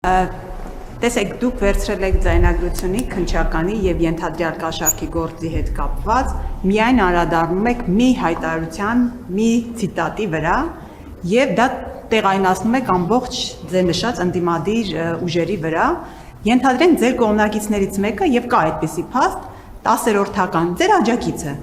Տեսեք, դուք վերցրել եք ձայնագրությունի, քննչականի եւ ենթադրյալ կաշառքի գործի հետ կապված, միայն անդրադառնում եք մի հայտարարության, մի ցիտատի վրա եւ դա տեղայնացնում եք ամբողջ ձեր նշած ընդդիմադիր ուժերի վրա, ենթադրենք ձեր կողմնակիցներից մեկը եւ կա այդպիսի փաստ 10-րդական ձեր աջակիցը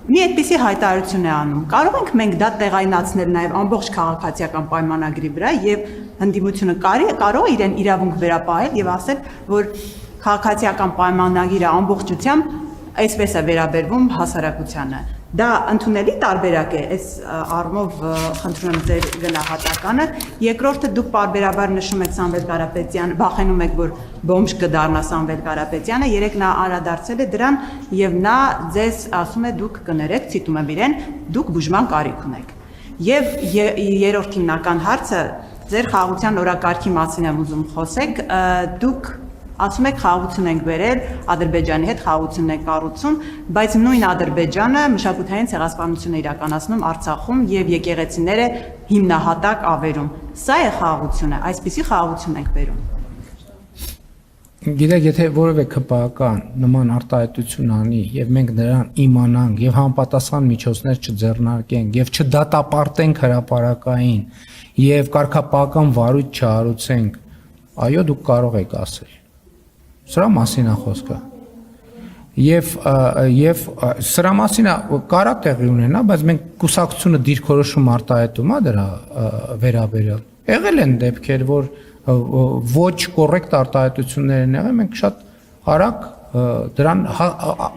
մի այդպիսի հայտարարություն է անում։ Կարող ենք մենք դա տեղայնացնել նաև ամբողջ քաղաքացիական պայմանագրի վրա եւ ընդդիմությունը կարող է իրեն իրավունք վերապահել եւ ասել, որ քաղաքացիական պայմանագիրը ամբողջությամբ այսպես է վերաբերվում հասարակությանը։ Դա ընդունելի տարբերակ է, այս առումով խնդրում եմ ձեր գնահատականը։ Երկրորդը դուք պարբերաբար նշում եք Սամվել Կարապետյանը, վախենում եք, որ բոմժ կդառնա Սամվել Կարապետյանը, երեք նա անդրադարձել է դրան եւ նա ձեզ ասում է դուք կներեք, ցիտում եմ իրեն, դուք բուժման կարիք ունեք։ Եվ երրորդ հիմնական հարցը ձեր խաղաղության օրակարգի մասին եմ ուզում խոսեք, դուք ասում եք խաղաղություն ենք բերել, Ադրբեջանի հետ խաղաղությունն է կառուցում, բայց նույն Ադրբեջանը մշակութային ցեղասպանություն է իրականացնում Արցախում եւ եկեղեցիները հիմնահատակ ավերում։ Սա է խաղաղությունը, այսպիսի խաղաղություն ենք բերում։ Գիտեք, եթե որևէ ԿՊԱ-կան նման արտահայտություն անի եւ մենք նրան իմանանք եւ համապատասխան միջոցներ չձեռնարկենք եւ չդատապարտենք հրապարակային եւ կարգապահական վարույթ չհարուցենք, այո, դուք կարող եք ասել։ Սրա մասին է խոսքը։ Եվ սրա մասին կարա տեղի ունենա, բայց մենք կուսակցությունը դիրքորոշում արտահայտում է դրա վերաբերյալ։ Եղել են դեպքեր, որ ոչ կոռեկտ արտահայտություններ են եղել, մենք շատ արագ դրան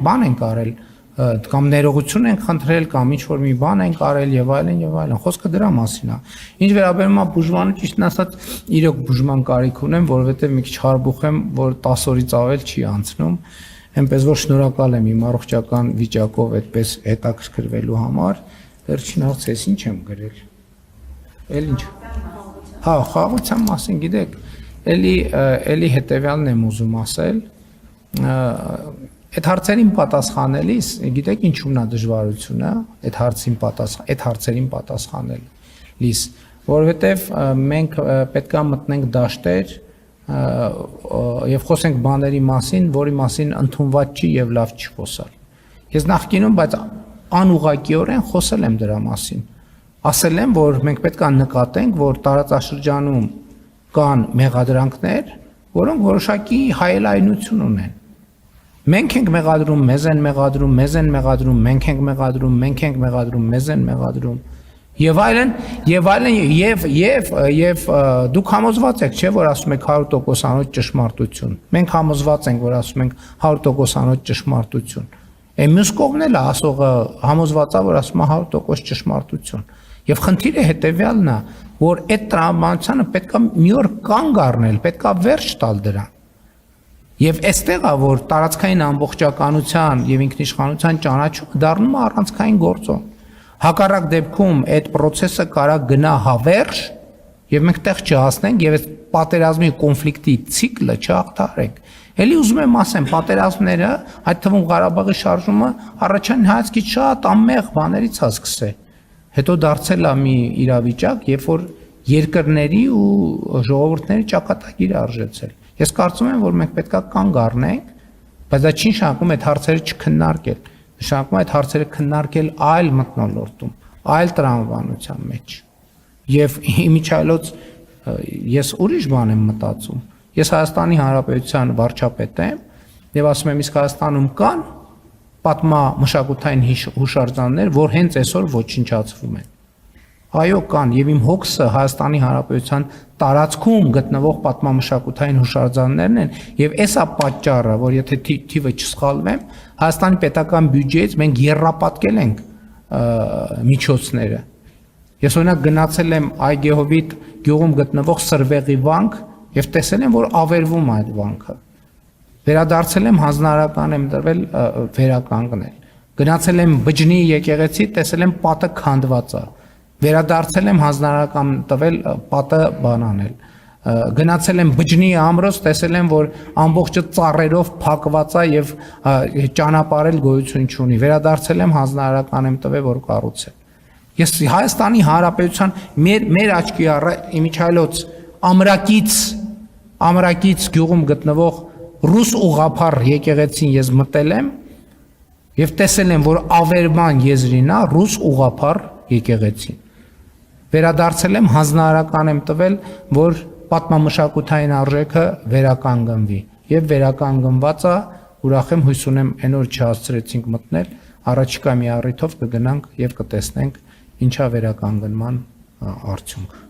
բան ենք արել, կամ ներողություն են խնդրել, կամ ինչ-որ մի բան են արել եւ այլն եւ այլն։ Խոսքը դրա մասին է։ Ինչ վերաբերում է բուժմանը, ճիշտն ասած, իրոք բուժման կարիք ունեմ, որովհետեւ մի քիչ խարբուխ եմ, որ 10 օրից ավել չի անցնում։ Այնպես որ շնորհակալ եմ իմ առողջական վիճակով այդպես հետաքրքրվելու համար։ Վերջին հարցը ինչ եմ գրել։ Էլ ինչ։ Հա, խաղաղության մասին գիտեք, էլի հետեւյալն եմ ուզում ասել։ Այդ հարցերին պատասխանելիս, գիտեք ինչու՞մն է դժվարությունը, այդ հարցերին պատասխանելիս, որովհետև մենք պետք է մտնենք դաշտեր եւ խոսենք բաների մասին, որի մասին ընդունված չի եւ լավ չի խոսալ։ Ես նախկինում, բայց անուղղակիորեն խոսել եմ դրա մասին։ Ասել եմ, որ մենք պետք է նկատենք, որ տարածաշրջանում կան մեղադրանքներ, որոնք որոշակի հայելայնություն ունեն։ Մենք ենք մեղադրում, մեզ են մեղադրում, մեզ են մեղադրում, մենք ենք մեղադրում, մենք ենք մեղադրում, մեզ են մեղադրում եւ այլն եւ դուք համոզված եք, չէ՞ որ ասում եք 100%-անոց ճշմարտություն։ Մենք համոզված ենք, որ ասում ենք 100%-անոց ճշմարտություն։ Այն մյուս կողմն էլ ասողը համոզված է, որ ասում է 100% ճշմարտություն։ Եվ խնդիրը հետեւյալն է, որ այդ տրամաբանությանը պետքա մի օր կանգ առնել, պետքա վերջ տալ դրան։ Եվ այստեղ է, որ տարածքային ամբողջականության եւ ինքնիշխանության ճանաչումը դառնում է առանցքային գործոն։ Հակառակ դեպքում այդ process-ը կարա գնա հավերժ եւ մենք տեղ չհասնենք եւ այդ պատերազմի կոնֆլիկտի ցիկլը չհաղթարենք։ Էլի ուզում եմ ասեմ, պատերազմները, այդ թվում Ղարաբաղի շարժումը առաջին հայացքից շատ անմեղ բաներից է սկսել։ Հետո դարձել է մի իրավիճակ, երբ որ երկրների ու ժողովուրդների ճակատագիր արժեցել։ Ես կարծում եմ, որ մենք պետքա կանգ առնենք, բայց դա չի նշանակում այդ հարցերը չքննարկել, նշանակում է այդ հարցերը քննարկել այլ մթնոլորտում, այլ տրամաբանության մեջ։ Եվ իմիջիայլոց ես ուրիշ բան եմ մտածում։ Ես Հայաստանի Հանրապետության վարչապետ եմ եւ ասում եմ, իսկ Հայաստանում կան պատմամշակութային հուշարձաններ, որ հենց այսօր ոչնչացվում են։ Այո, կան եւ իմ հոգսը Հայաստանի Հանրապետության տարածքում գտնվող պատմամշակութային հուշարձաններն են եւ էսա պատճառը, որ եթե թիվը չսխալվեմ, Հայաստանի պետական բյուջեից մենք եռապատկել ենք միջոցները։ Ես օրինակ գնացել եմ Այգեհովիտ գյուղում գտնվող Սրվեղի վանք եւ տեսել եմ, որ ավերվում է այդ վանքը։ Վերադարձել եմ հանձնարարական եմ դրվել վերականգնել։ Գնացել եմ Բջնի եկեղեցի, տեսել եմ պատը քանդված է։ Վերադարձել եմ հանձնարարական տվել պատը բանանել։ Գնացել եմ Բջնի ամրոց, տեսել եմ, որ ամբողջը ծառերով փակված է եւ ճանապարհել գոյություն չունի։ Վերադարձել եմ հանձնարարական եմ տվել, որ կառուցել։ Ես Հայաստանի Հանրապետության մեր աչքի առը իմիջայլոց ամրակից ամրակից գյուղում գտնվող ռուս ուղափառ եկեղեցին ես մտել եմ եւ տեսել եմ, որ ավերման եզրին է ռուս ուղափառ եկեղեցին։ Վերադարձել եմ, հանձնարարական եմ տվել, որ պատմամշակութային արժեքը վերականգնվի եւ վերականգնված է, ուրախ եմ, հույս ունեմ այն օր չհասցրեցինք մտնել, առաջիկա մի առիթով կգնանք եւ կտեսնենք ինչա վերականգնման արդյունք։